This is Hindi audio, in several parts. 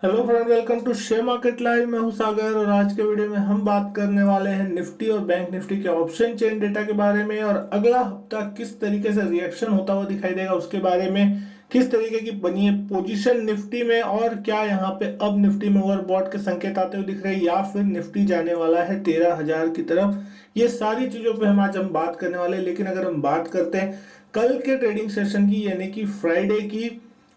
Hello friend, welcome to share market live. मैं हूं सागर और आज के वीडियो में हम बात करने वाले हैं निफ्टी और बैंक निफ्टी के ऑप्शन चेन डेटा के बारे में और अगला हफ्ता किस तरीके से रिएक्शन होता हुआ दिखाई देगा उसके बारे में। किस तरीके की बनी है पोजीशन निफ्टी में और क्या यहाँ पे अब निफ्टी में ओवरबॉट के संकेत आते हुए दिख रहे हैं या फिर निफ्टी जाने वाला है 13,000 की तरफ। ये सारी चीजों पे हम बात करने वाले हैं। लेकिन अगर हम बात करते हैं कल के ट्रेडिंग सेशन की यानी कि फ्राइडे की,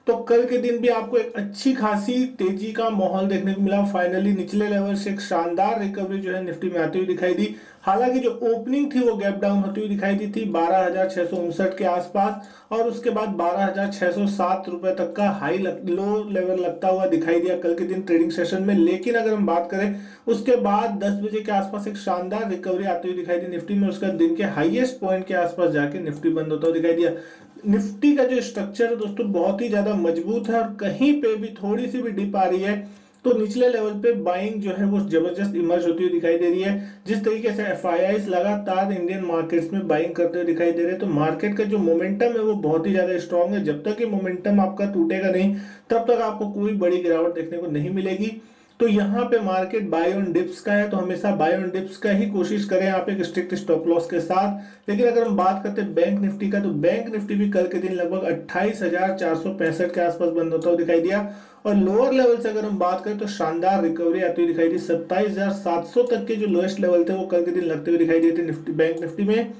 तो कल के दिन भी आपको एक अच्छी खासी तेजी का माहौल देखने को मिला। फाइनली निचले लेवल से एक शानदार रिकवरी जो है निफ्टी में आती हुई दिखाई दी। हालांकि जो ओपनिंग थी वो गैप डाउन होती हुई दिखाई दी थी 12,659 के आसपास और उसके बाद 12,607 रुपए तक का लो लेवल लगता हुआ दिखाई दिया कल के दिन ट्रेडिंग सेशन में। लेकिन अगर हम बात करें उसके बाद 10 बजे के आसपास एक शानदार रिकवरी आती हुई दिखाई दी निफ्टी में। उसका दिन के हाईएस्ट पॉइंट के आसपास जाके निफ्टी बंद होता हुआ दिखाई दिया। निफ्टी का जो स्ट्रक्चर है दोस्तों बहुत ही ज्यादा मजबूत है और कहीं पे भी थोड़ी सी भी डिप आ रही है तो निचले लेवल पे बाइंग जो है वो जबरदस्त इमर्ज होती हुई दिखाई दे रही है। जिस तरीके से एफआईआईज लगातार इंडियन मार्केट्स में बाइंग करते हुए दिखाई दे रहे हैं तो मार्केट का जो मोमेंटम है वो बहुत ही ज्यादा स्ट्रांग है। जब तक ये मोमेंटम आपका टूटेगा नहीं तब तक आपको कोई बड़ी गिरावट देखने को नहीं मिलेगी। तो यहाँ पे मार्केट बाय ऑन डिप्स का है तो हमेशा बाय ऑन डिप्स का ही कोशिश करें यहाँ पे एक स्ट्रिक्ट स्टॉप लॉस के साथ। लेकिन अगर हम बात करते हैं बैंक निफ्टी का तो बैंक निफ्टी भी कल के दिन लगभग 28,465 के आसपास बंद होता हुआ दिखाई दिया। और लोअर लेवल से अगर हम बात करें तो शानदार रिकवरी आती हुई दिखाई दी। 27,700 तक के जो लोएस्ट लेवल थे वो कल के दिन लगते हुए दिखाई दिए थे निफ्टी बैंक निफ्टी में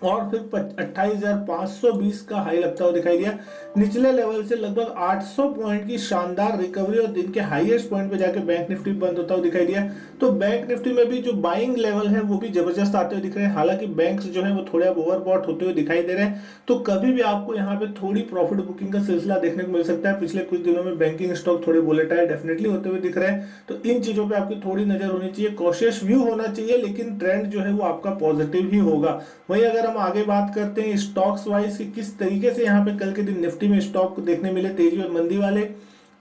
और फिर 28,520 का हाई लगता हुआ दिखाई दिया। निचले लेवल से लगभग 800 पॉइंट की शानदार रिकवरी और दिन के हाईएस्ट पॉइंट पे जाके बैंक निफ्टी बंद होता हुआ दिखाई दिया। तो बैंक निफ्टी में भी जो बाइंग लेवल है वो भी जबरदस्त आते हुए दिख रहे हैं। हालांकि बैंक्स जो है वो थोड़े ओवरबॉट होते हुए दिखाई दे रहे हैं तो कभी भी आपको यहाँ पे थोड़ी प्रॉफिट बुकिंग का सिलसिला देखने को मिल सकता है। पिछले कुछ दिनों में बैंकिंग स्टॉक थोड़े वोलेटाइल डेफिनेटली होते हुए दिख रहे हैं तो इन चीजों पे आपकी थोड़ी नजर होनी चाहिए, कॉशियस व्यू होना चाहिए। लेकिन ट्रेंड जो है वो आपका पॉजिटिव ही होगा। वहीं अगर हम आगे बात करते हैं स्टॉक्स वाइज कि किस तरीके से यहाँ पे कल के दिन निफ्टी में स्टॉक को देखने मिले तेजी और मंदी वाले,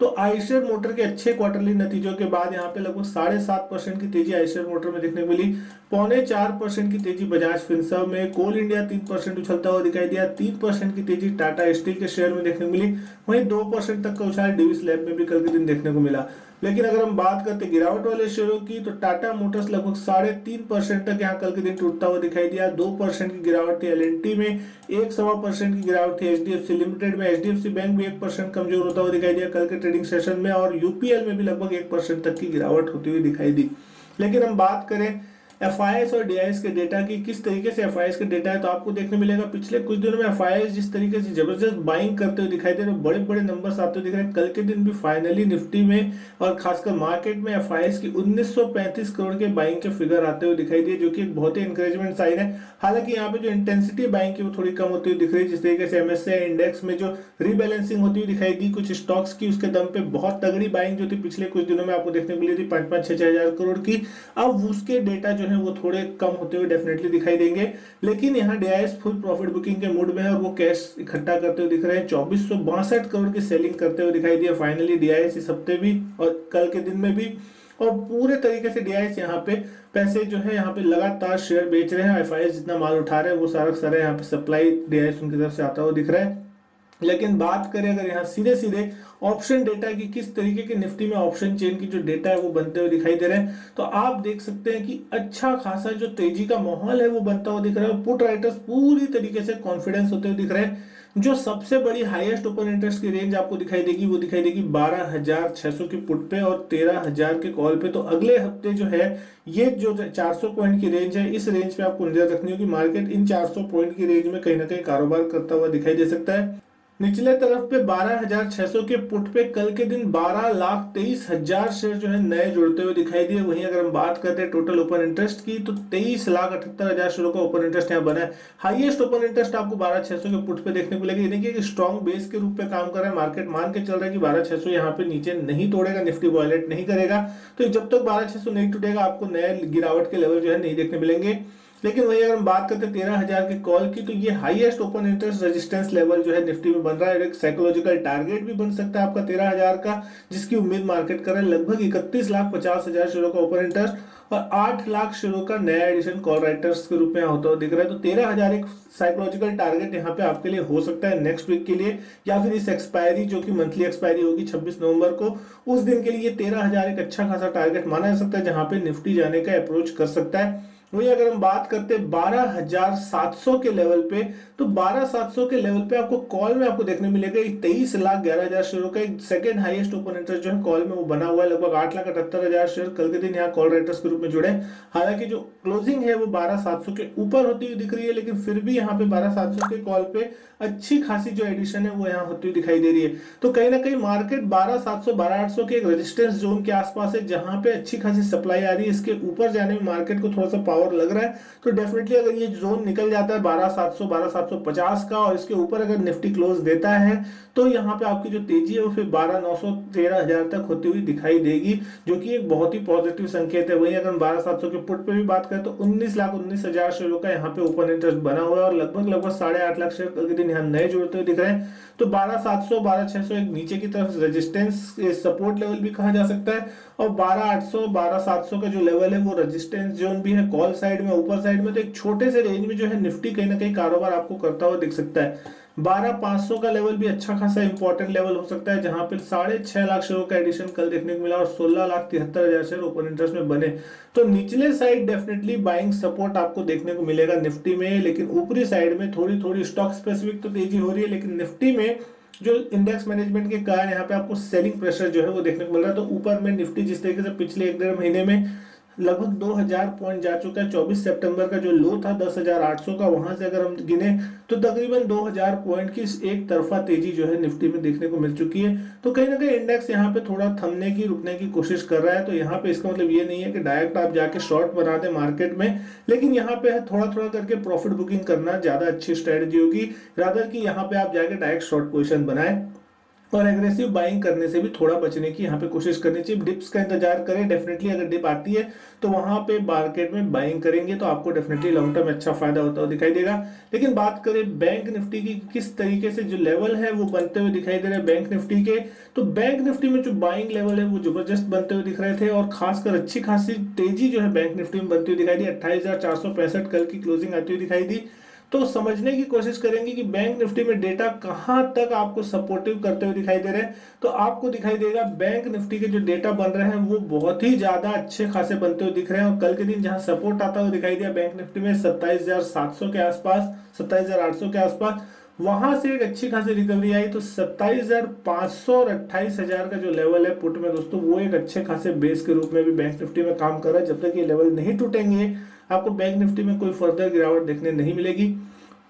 तो आइशर मोटर के अच्छे क्वार्टरली नतीजों के बाद यहाँ पे लगभग 7.5% की तेजी आइशर मोटर में देखने को मिली। 3.25% की तेजी बजाज फिनसर्व में, कोल इंडिया 3% उछलता हुआ दिखाई दिया। 3% की तेजी टाटा स्टील के शेयर में देखने को मिली। वहीं 2% तक का उछाल डिविस लैब में भी कल के दिन देखने को मिला। लेकिन अगर हम बात करते हैं गिरावट वाले शेयरों की तो टाटा मोटर्स लगभग 3.5% तक यहाँ कल के दिन टूटता हुआ दिखाई दिया। 2% की गिरावट थी एलएनटी में, 1.25% की गिरावट थी एचडीएफसी लिमिटेड में। एचडीएफसी बैंक भी 1% कमजोर होता हुआ दिखाई दिया कल के ट्रेडिंग सेशन में और यूपीएल में भी लगभग 1% तक की गिरावट होती हुई दिखाई दी। लेकिन हम बात करें एफआईएस और डीआईएस के डेटा की, किस तरीके से एफआईएस के डेटा है तो आपको देखने मिलेगा पिछले कुछ दिनों में एफआईएस जिस तरीके से जबरदस्त बाइंग करते हुए दिखाई दे रहे हैं, बड़े बड़े नंबर्स आते हुए दिख रहे हैं। कल के दिन भी फाइनली निफ्टी में और खासकर मार्केट में एफआईएस की 1935 करोड़ के बाइंग के फिगर आते हुए दिखाई दिए जो कि एक बहुत ही इंकरेजमेंट साइन है। हालांकि यहाँ पे जो इंटेंसिटी बाइंग की वो थोड़ी कम होती हुई दिख रही है। जिस तरीके से एमएससीआई इंडेक्स में जो रीबैलेंसिंग होती हुई दिखाई दी कुछ स्टॉक्स की, उसके दम पे बहुत तगड़ी बाइंग जो थी पिछले कुछ दिनों में आपको देखने को मिली थी 5-5, 6 हजार करोड़ की, अब उसके डेटा जो है वो थोड़े कम होते हुए डेफिनेटली दिखाई देंगे। लेकिन यहाँ डीआईएस फुल प्रॉफिट बुकिंग के मूड में है और वो कैश इकट्ठा करते हुए दिख रहे हैं। 2462 करोड़ की सेलिंग करते हुए दिखाई दिया फाइनली डीआईएस इस हफ्ते भी और कल के दिन में भी। और पूरे तरीके से डीआईएस यहाँ पे पैसे जो है यहाँ पे लगातार शेयर बेच रहे हैं। एफआईएस जितना माल उठा रहे हैं वो सारा सारा यहाँ पे सप्लाई डीआईएस उनकी तरफ से आता हुआ दिख रहा है। लेकिन बात करें अगर यहाँ सीधे सीधे ऑप्शन डेटा की, किस तरीके के निफ्टी में ऑप्शन चेन की जो डेटा है वो बनते हुए दिखाई दे रहे हैं तो आप देख सकते हैं कि अच्छा खासा जो तेजी का माहौल है वो बनता हुआ दिख रहा है। पुट राइटर्स पूरी तरीके से कॉन्फिडेंस होते हुए दिख रहे हैं। जो सबसे बड़ी हाईएस्ट ओपन इंटरेस्ट की रेंज आपको दिखाई देगी वो दिखाई देगी 12,600 की पुट पे और 13,000 के कॉल पे। तो अगले हफ्ते जो है ये जो 400 पॉइंट की रेंज है इस रेंज पे आपको नजर रखनी होगी। मार्केट इन 400 पॉइंट की रेंज में कहीं ना कहीं कारोबार करता हुआ दिखाई दे सकता है। निचले तरफ पे 12,600 के पुट पे कल के दिन 12,23,000 शेयर जो है नए जुड़ते हुए दिखाई दिए। वहीं अगर हम बात करते हैं टोटल ओपन इंटरेस्ट की तो 23,78,000 शेयरों का ओपन इंटरेस्ट यहाँ बना है। हाईएस्ट ओपन इंटरेस्ट आपको 12,600 के पुट पे देखने को मिलेगा। यानी कि एक स्ट्रॉन्ग बेस के रूप पे काम कर रहा है। मार्केट मान के चल रहा है कि 12,600 यहाँ पे नीचे नहीं तोड़ेगा, निफ्टी वॉयलेट नहीं करेगा। तो जब तक 12,600 नहीं टूटेगा आपको नए गिरावट के लेवल जो है नहीं देखने मिलेंगे। लेकिन वही अगर हम बात करते हैं 13,000 के कॉल की तो ये highest open interest resistance level जो है निफ्टी में बन रहा है। एक साइकोलॉजिकल टारगेट भी बन सकता है आपका 13,000 का, जिसकी उम्मीद मार्केट कर रहा है। लगभग 31,50,000 शेयरों का ओपन इंटरेस्ट और 8 लाख शेयरों का नया एडिशन कॉल राइटर्स के रूप में होता हुआ दिख रहा है। तो 13,000 एक साइकोलॉजिकल टारगेट यहाँ पे आपके लिए हो सकता है नेक्स्ट वीक के लिए, या फिर इस एक्सपायरी जो कि मंथली एक्सपायरी होगी 26 नवंबर को, उस दिन के लिए 13,000 एक अच्छा खासा टारगेट माना जा सकता है जहां पे निफ्टी जाने का अप्रोच कर सकता है। वही अगर हम बात करते हैं 12,700 के लेवल पे, तो 12,700 के लेवल पे आपको कॉल में आपको देखने मिलेगा 23,11,000 शेयरों का एक सेकंड हाईएस्ट ओपन इंटरेस्ट जो है कॉल में वो बना हुआ है। लगभग 8,78,000 शेयर कल के दिन यहाँ कॉल राइटर्स के रूप में जुड़े। हालांकि जो क्लोजिंग है वो 12,700 के ऊपर होती हुई दिख रही है, लेकिन फिर भी यहाँ पे 12,700 के कॉल पे अच्छी खासी जो एडिशन है वो यहाँ होती हुई दिखाई दे रही है। तो कहीं ना कहीं मार्केट 12,700 12,800 के एक रेजिस्टेंस जोन के आसपास है जहां पे अच्छी खासी सप्लाई आ रही है। इसके ऊपर जाने में मार्केट को थोड़ा सा पावर लग रहा है, तो डेफिनेटली अगर ये जोन निकल जाता है 12,700 12,750 का और इसके ऊपर अगर निफ्टी क्लोज देता है, तो यहाँ पे आपकी जो तेजी है वो फिर 12,900 13,000 तक होती हुई दिखाई देगी, जो कि एक बहुत ही पॉजिटिव संकेत है। वहीं अगर हम 12,700 के पुट पे भी बात करें तो 19,19,000 शेयरों का यहाँ पे ओपन इंटरेस्ट बना हुआ है और लगभग 8.5 लाख शेयर कल के दिन यहाँ नए जुड़ते हुए दिख रहे हैं। तो 12,700 12,600 एक नीचे की तरफ रेजिस्टेंस सपोर्ट लेवल भी कहा जा सकता है, और 12,800 12,700 का जो लेवल है वो रेजिस्टेंस जोन भी है कॉल साइड में, ऊपर साइड में। तो एक छोटे से रेंज में जो है निफ्टी कहीं ना कहीं कारोबार आपको करता हुआ दिख सकता है। 12,500 का लेवल भी अच्छा खासा इंपॉर्टेंट लेवल हो सकता है जहां पे 6.5 लाख शेयरों का एडिशन कल देखने को मिला और 16,73,000 शेयर ओपन इंटरेस्ट में बने। तो निचले साइड डेफिनेटली बाइंग सपोर्ट आपको देखने को मिलेगा निफ्टी में, लेकिन ऊपरी साइड में थोड़ी थोड़ी स्टॉक स्पेसिफिक तो तेजी हो रही है, लेकिन निफ्टी में जो इंडेक्स मैनेजमेंट के कारण यहाँ पे आपको सेलिंग प्रेशर जो है वो देखने को मिल रहा है। तो ऊपर में निफ्टी जिस तरीके से पिछले 1 डेढ़ महीने में लगभग 2,000 पॉइंट जा चुका है, 24 सितंबर का जो लो था 10,800 का, वहां से अगर हम गिने तो तकरीबन 2,000 पॉइंट की एक तरफा तेजी जो है निफ्टी में देखने को मिल चुकी है। तो कहीं ना कहीं इंडेक्स यहाँ पे थोड़ा थमने की रुकने की कोशिश कर रहा है। तो यहाँ पे इसका मतलब ये नहीं है कि डायरेक्ट आप जाके शॉर्ट बना दे मार्केट में, लेकिन यहाँ पे थोड़ा थोड़ा करके प्रॉफिट बुकिंग करना ज्यादा अच्छी स्ट्रेटेजी होगी, रादर कि यहाँ पे आप जाके डायरेक्ट शॉर्ट पोजिशन बनाए। और एग्रेसिव बाइंग करने से भी थोड़ा बचने की यहाँ पे कोशिश करनी चाहिए। डिप्स का इंतजार करें, डेफिनेटली अगर डिप आती है तो वहां पे मार्केट में बाइंग करेंगे तो आपको डेफिनेटली लॉन्ग टर्म अच्छा फायदा होता हुआ दिखाई देगा। लेकिन बात करें बैंक निफ्टी की, किस तरीके से जो लेवल है वो बनते हुए दिखाई दे रहे हैं बैंक निफ्टी के, तो बैंक निफ्टी में जो बाइंग लेवल है वो जबरदस्त बनते हुए दिख रहे थे और खासकर अच्छी खासी तेजी जो है बैंक निफ्टी में बनती हुई दिखाई दी। 28,465 कल की क्लोजिंग आती हुई दिखाई दी। तो समझने की कोशिश करेंगे कि बैंक निफ्टी में डेटा कहां तक आपको सपोर्टिव करते हुए दिखाई दे रहे हैं। तो आपको दिखाई देगा बैंक निफ्टी के जो डेटा बन रहे हैं वो बहुत ही ज्यादा अच्छे खासे बनते हुए दिख रहे हैं। और कल के दिन जहां सपोर्ट आता हुआ दिखाई दिया बैंक निफ्टी में 27,700 के आसपास, 27,800 के आसपास, वहां से एक अच्छी खासी रिकवरी आई। तो 27,500 और 28,000 का जो लेवल है पुट में दोस्तों, वो एक अच्छे खासे बेस के रूप में भी बैंक निफ्टी में काम कर रहा है। जब तक ये लेवल नहीं टूटेंगे आपको बैंक निफ्टी में कोई फर्दर गिरावट देखने नहीं मिलेगी।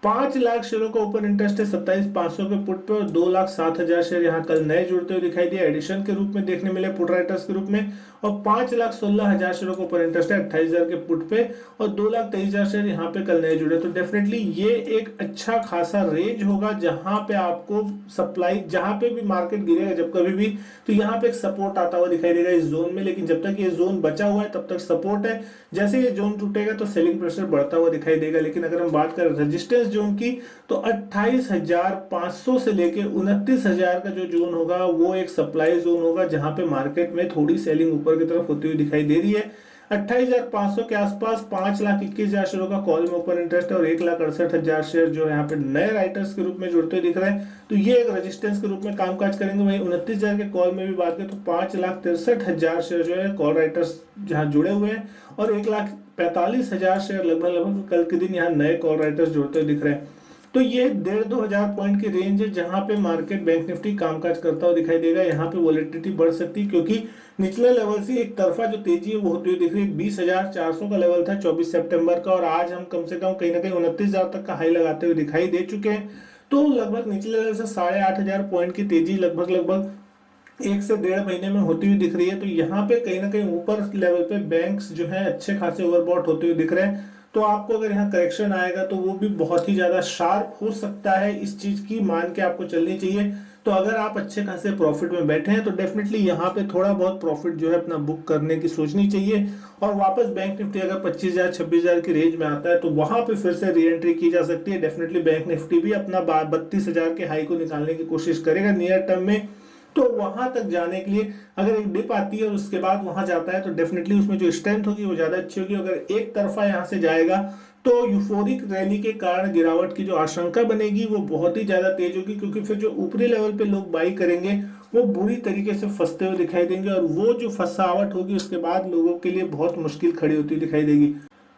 5 लाख शेयरों का ओपन इंटरेस्ट है 27,500 के पुट पे और 2,07,000 शेयर यहाँ कल नए जुड़ते हुए दिखाई दिए एडिशन के रूप में देखने मिले पुट राइटर्स के रूप में। और 5,16,000 शेयरों का ओपन इंटरेस्ट है 28,000 के पुट पे और 2,23,000 शेयर यहाँ पे कल नए जुड़े। तो डेफिनेटली ये एक अच्छा खासा रेंज होगा जहां पे आपको सप्लाई, जहां पे भी मार्केट गिरेगा जब कभी भी, तो यहाँ पे एक सपोर्ट आता हुआ दिखाई देगा इस जोन में। लेकिन जब तक ये जोन बचा हुआ है तब तक सपोर्ट है, जैसे ये जोन टूटेगा तो सेलिंग प्रेशर बढ़ता हुआ दिखाई देगा। लेकिन अगर हम बात करें रेजिस्टेंस जोन की, तो 28,500 से लेके 29,000 का जो जोन होगा वो एक सप्लाई जोन होगा जहां पे मार्केट में थोड़ी सेलिंग ऊपर की तरफ होती हुई दिखाई दे रही है। 28,500 के आसपास 5,21,000 शेयरों का कॉल में ओपन इंटरेस्ट है और 1,68,000 शेयर जो यहाँ पे नए राइटर्स के रूप में जुड़ते दिख रहे हैं। तो ये एक रेजिस्टेंस के रूप में कामकाज करेंगे। वहीं 29,000 के कॉल में भी बात करें तो 5,63,000 शेयर जो है कॉल राइटर्स जहाँ जुड़े हुए हैं और 1,45,000 शेयर लगभग कल के दिन यहाँ नए कॉल राइटर्स जुड़ते दिख रहे हैं। तो ये 1,500 पॉइंट की रेंज है जहां पे मार्केट बैंक निफ्टी कामकाज करता हुआ दिखाई देगा। यहाँ पे वॉलेटिलिटी बढ़ सकती है क्योंकि निचले लेवल से एक तरफा जो तेजी है वो होती हुई दिख रही है। 20,400 का लेवल था 24 सितंबर का और आज हम कम से कम कहीं ना कहीं 29,000 तक का हाई लगाते हुए दिखाई दे चुके हैं। तो लगभग निचले लेवल से 8,500 पॉइंट की तेजी लगभग 1 से 1.5 महीने में होती हुई दिख रही है। तो यहाँ पे कहीं ना कहीं ऊपर लेवल पे बैंक्स जो है अच्छे खासे ओवरबॉट होते हुए दिख रहे हैं। तो आपको अगर यहाँ करेक्शन आएगा तो वो भी बहुत ही ज्यादा शार्प हो सकता है, इस चीज की मान के आपको चलनी चाहिए। तो अगर आप अच्छे खासे प्रॉफिट में बैठे हैं तो डेफिनेटली यहाँ पे थोड़ा बहुत प्रॉफिट जो है अपना बुक करने की सोचनी चाहिए। और वापस बैंक निफ्टी अगर 25,000 26,000 की रेंज में आता है तो वहां पे फिर से री एंट्री की जा सकती है। डेफिनेटली बैंक निफ्टी भी अपना 32,000 के हाई को निकालने की कोशिश करेगा नियर टर्म में। तो वहां तक जाने के लिए अगर एक डिप आती है और उसके बाद वहां जाता है तो डेफिनेटली उसमें जो स्ट्रेंथ होगी वो ज्यादा अच्छी होगी। अगर एक तरफा यहां से जाएगा तो यूफोरिक रैली के कारण गिरावट की जो आशंका बनेगी वो बहुत ही ज्यादा तेज होगी, क्योंकि फिर जो ऊपरी लेवल पे लोग बाई करेंगे वो बुरी तरीके से फंसते हुए दिखाई देंगे और वो जो फंसावट होगी उसके बाद लोगों के लिए बहुत मुश्किल खड़ी होती दिखाई देगी।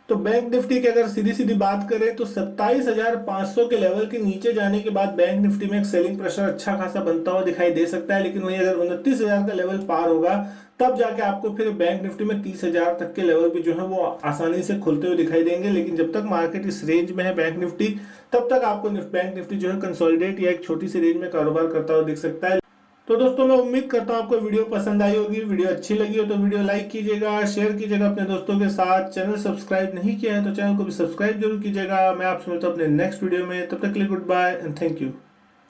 तो बैंक निफ्टी की अगर सीधी सीधी बात करें तो 27,500 के लेवल के नीचे जाने के बाद बैंक निफ्टी में एक सेलिंग प्रेशर अच्छा खासा बनता हुआ दिखाई दे सकता है, लेकिन वही अगर 29,000 का लेवल पार होगा तब जाके आपको फिर बैंक निफ्टी में 30,000 तक के लेवल भी जो है वो आसानी से खुलते हुए दिखाई देंगे। लेकिन जब तक मार्केट इस रेंज में है बैंक निफ्टी, तब तक आपको बैंक निफ्टी जो है कंसोलिडेट या एक छोटी सी रेंज में कारोबार करता हुआ दिख सकता है। तो दोस्तों मैं उम्मीद करता हूँ आपको वीडियो पसंद आई होगी। वीडियो अच्छी लगी हो तो वीडियो लाइक कीजिएगा, शेयर कीजिएगा अपने दोस्तों के साथ। चैनल सब्सक्राइब नहीं किया है तो चैनल को भी सब्सक्राइब जरूर कीजिएगा। मैं आपसे मिलता हूँ अपने नेक्स्ट वीडियो में, तब तक के लिए goodbye and thank you.